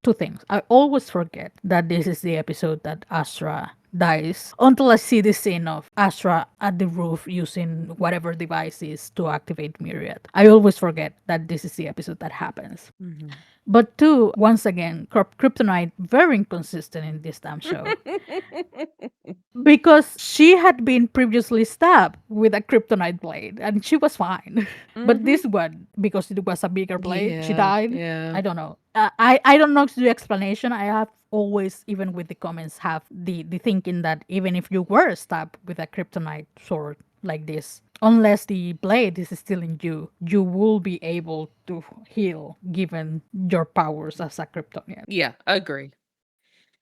two things. I always forget that this is the episode that Astra dies until I see the scene of Astra at the roof using whatever device is to activate Myriad. I always forget that this is the episode that happens. Mm-hmm. But two, once again, Kryptonite very inconsistent in this damn show. Because she had been previously stabbed with a kryptonite blade and she was fine. But Mm-hmm. this one, because it was a bigger blade, she Yeah, died. yeah. I don't know. I don't know the explanation. I have always, even with the comments, have the thinking that even if you were stabbed with a kryptonite sword like this, unless the blade is still in you, you will be able to heal given your powers as a Kryptonian. Yeah, agree.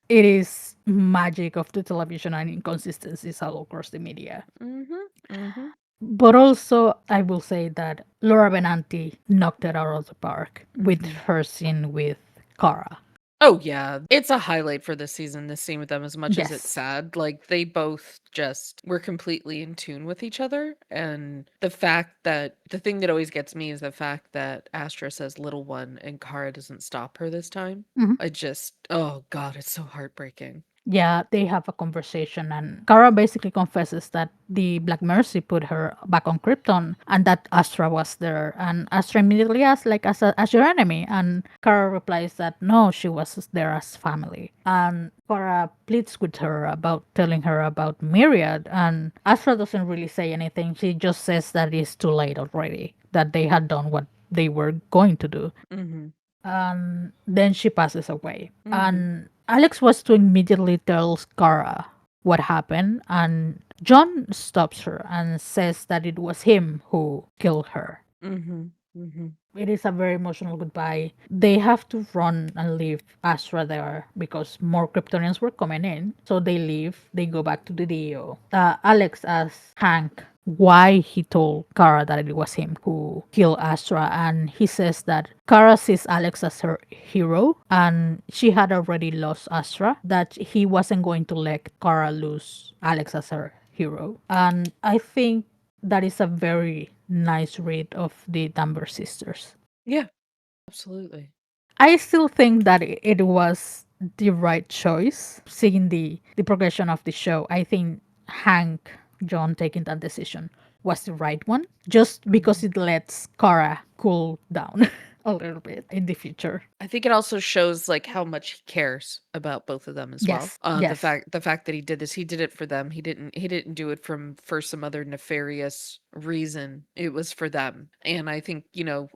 It is magic of the television and inconsistencies all across the media. Mm-hmm. Mm-hmm. But also, I will say that Laura Benanti knocked it out of the park with Mm-hmm. her scene with Kara. Oh yeah, it's a highlight for this season, this scene with them, as much as it's Yes. sad. Like, they both just were completely in tune with each other, and the fact that the thing that always gets me is the fact that Astra says little one and Kara doesn't stop her this time. Mhm. I just, oh god, it's so heartbreaking. Yeah, they have a conversation, and Kara basically confesses that the Black Mercy put her back on Krypton, and that Astra was there. And Astra immediately asks, like, as your enemy, and Kara replies that no, she was there as family. And Kara pleads with her about telling her about Myriad, and Astra doesn't really say anything. She just says that it's too late already, that they had done what they were going to do. Mm-hmm. And then she passes away. Mm-hmm. And Alex was to immediately tell Kara what happened, and John stops her and says that it was him who killed her. Mm-hmm. Mm-hmm. It is a very emotional goodbye. They have to run and leave Astra there because more Kryptonians were coming in. So they leave. They go back to the DEO. Alex asks Hank why he told Kara that it was him who killed Astra, and he says that Kara sees Alex as her hero, and she had already lost Astra. That he wasn't going to let Kara lose Alex as her hero, and I think that is a very nice read of the Danvers sisters. Yeah, absolutely. I still think that it was the right choice. Seeing the progression of the show, I think Hank John taking that decision was the right one, just because Mhm. it lets Kara cool down a little bit in the future. I think it also shows like how much he cares about both of them as well. Yes, The yes. fact that he did this, he did it for them. He didn't do it for some other nefarious reason. It was for them. And I think,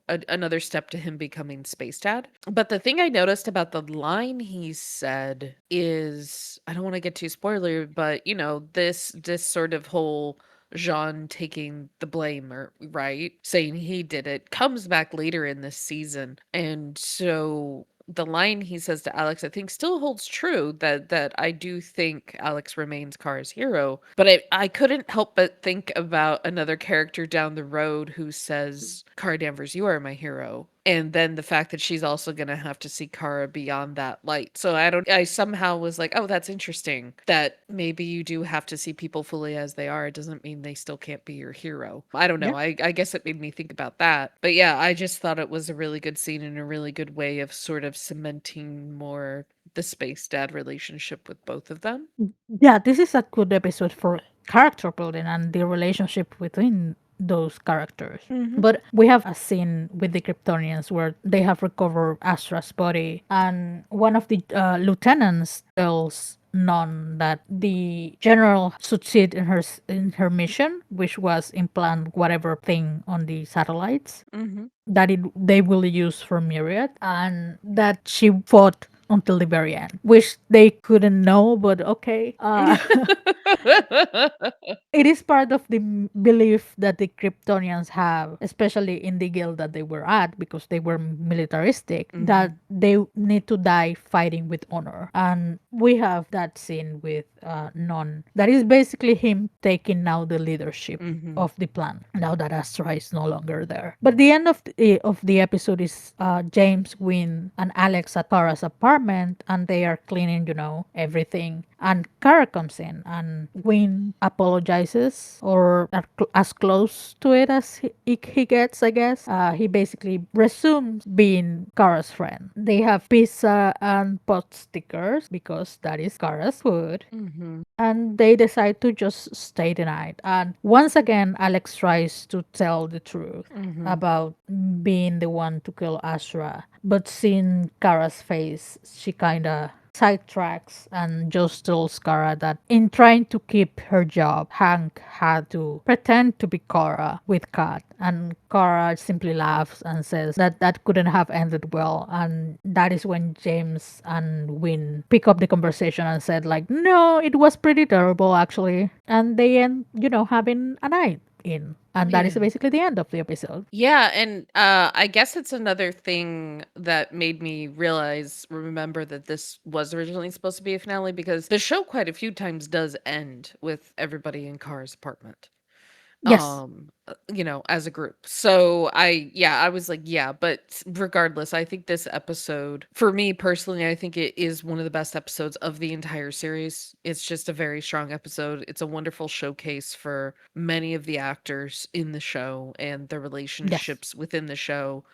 another step to him becoming space dad. But the thing I noticed about the line he said is, I don't want to get too spoiler, but this sort of whole Jean taking the blame, or right, saying he did it, comes back later in this season. And so the line he says to Alex, I think, still holds true, that I do think Alex remains Kara's hero. But I couldn't help but think about another character down the road who says, Kara Danvers, you are my hero. And then the fact that she's also going to have to see Kara beyond that light. So I somehow was like, oh, that's interesting that maybe you do have to see people fully as they are. It doesn't mean they still can't be your hero. I don't Yeah. know. I guess it made me think about that. But yeah, I just thought it was a really good scene and a really good way of sort of cementing more the space dad relationship with both of them. Yeah, this is a good episode for character building and the relationship between those characters. Hmm. But we have a scene with the Kryptonians where they have recovered Astra's body, and one of the lieutenants tells Non that the general succeeded in her mission, which was implant whatever thing on the satellites Hmm. that they will use for Myriad, and that she fought until the very end, which they couldn't know, but okay. It is part of the belief that the Kryptonians have, especially in the guild that they were at, because they were militaristic, that Hmm. they need to die fighting with honor. And we have that scene with Non. That is basically him taking now the leadership Hmm. of the plan now that Astra is no longer there. But the end of the episode is James, Wynn, and Alex at Kara's apartment, and they are cleaning, everything. And Kara comes in, and Wynn apologizes, or as close to it as he gets, I guess. He basically resumes being Kara's friend. They have pizza and pot stickers because that is Kara's food, Hmm. and they decide to just stay the night. And once again, Alex tries to tell the truth Hmm. about being the one to kill Astra, but seeing Kara's face, she kind of sidetracks and just tells Kara that in trying to keep her job, Hank had to pretend to be Kara with Kat. And Kara simply laughs and says that that couldn't have ended well. And that is when James and Win pick up the conversation and said, like, no, it was pretty terrible actually. And they end, having a night in. And that is Yeah. basically the end of the episode. Yeah, and I guess it's another thing that made me remember that this was originally supposed to be a finale, because the show quite a few times does end with everybody in Kara's apartment. Yes. As a group. So I was like, yeah, but regardless, I think this episode, for me personally, I think it is one of the best episodes of the entire series. It's just a very strong episode. It's a wonderful showcase for many of the actors in the show and the Yes. relationships within the show,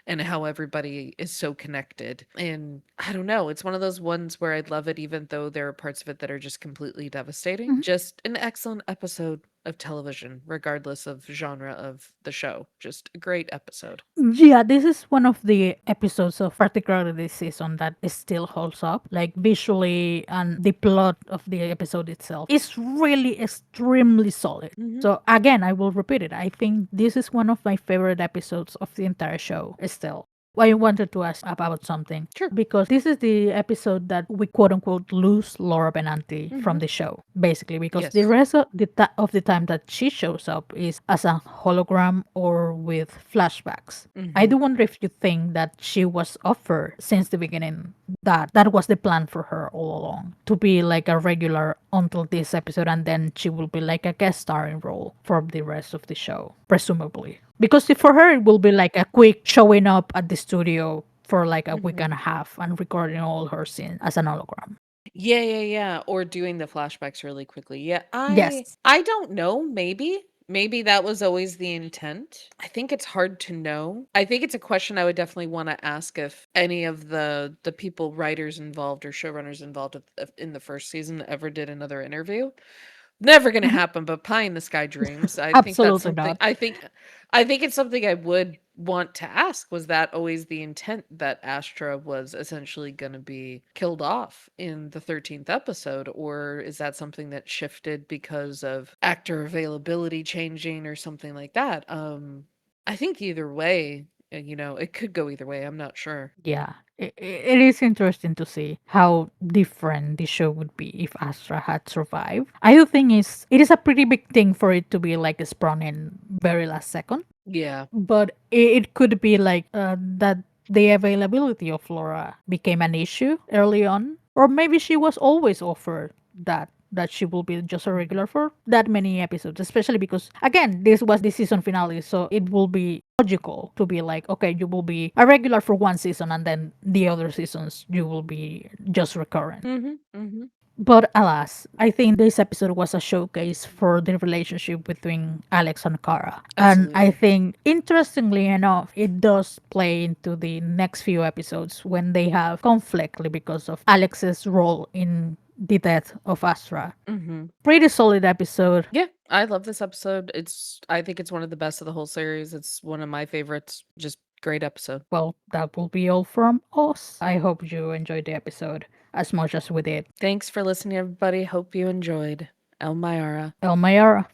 and how everybody is so connected. And I don't know, it's one of those ones where I love it even though there are parts of it that are just completely devastating. Mhm. Just an excellent episode of television, regardless of genre of the show. Just a great episode. Yeah, this is one of the episodes of particularly this season that it still holds up. Like visually, and the plot of the episode itself is really extremely solid. Hmm. So again, I will repeat it. I think this is one of my favorite episodes of the entire show still. I wanted to ask about something Sure. because this is the episode that we quote unquote lose Laura Benanti Hmm. from the show, basically, because the Yes. rest of the time that she shows up is as a hologram or with flashbacks. I Hmm. do wonder if you think that she was offered since the beginning that was the plan for her all along to be like a regular until this episode, and then she will be like a guest starring role for the rest of the show, presumably. Because for her, it will be like a quick showing up at the studio for like a week Hmm. and a half and recording all her scenes as an hologram. Yeah, yeah, yeah. Or doing the flashbacks really quickly. Yeah, Yes. I don't know, maybe. Maybe that was always the intent. I think it's hard to know. I think it's a question I would definitely want to ask if any of the people writers involved or showrunners involved in the first season ever did another interview. Never gonna Mhm. happen, but pie in the sky dreams. I think that's Absolutely something not. I think it's something I would want to ask. Was that always the intent that Astra was essentially gonna be killed off in the 13th episode? Or is that something that shifted because of actor availability changing or something like that? I think either way, it could go either way. I'm not sure. Yeah, it is interesting to see how different the show would be if Astra had survived. I do think it is a pretty big thing for it to be like sprung in very last second, Yeah. but it could be like that the availability of Laura became an issue early on, or maybe she was always offered that she will be just a regular for that many episodes, especially because again this was the season finale, so it will be logical to be like, okay, you will be a regular for one season and then the other seasons you will be just recurrent. Mm-hmm. Mm-hmm. But alas, I think this episode was a showcase for the relationship between Alex and Kara. And I Absolutely. think, interestingly enough, it does play into the next few episodes when they have conflict because of Alex's role in the death of Astra. Mm-hmm. Pretty solid episode. Yeah, I love this episode. I think it's one of the best of the whole series. It's one of my favorites. Just great episode. Well, that will be all from us. I hope you enjoyed the episode as much as we did. Thanks for listening, everybody. Hope you enjoyed. El Mayara. El Mayara.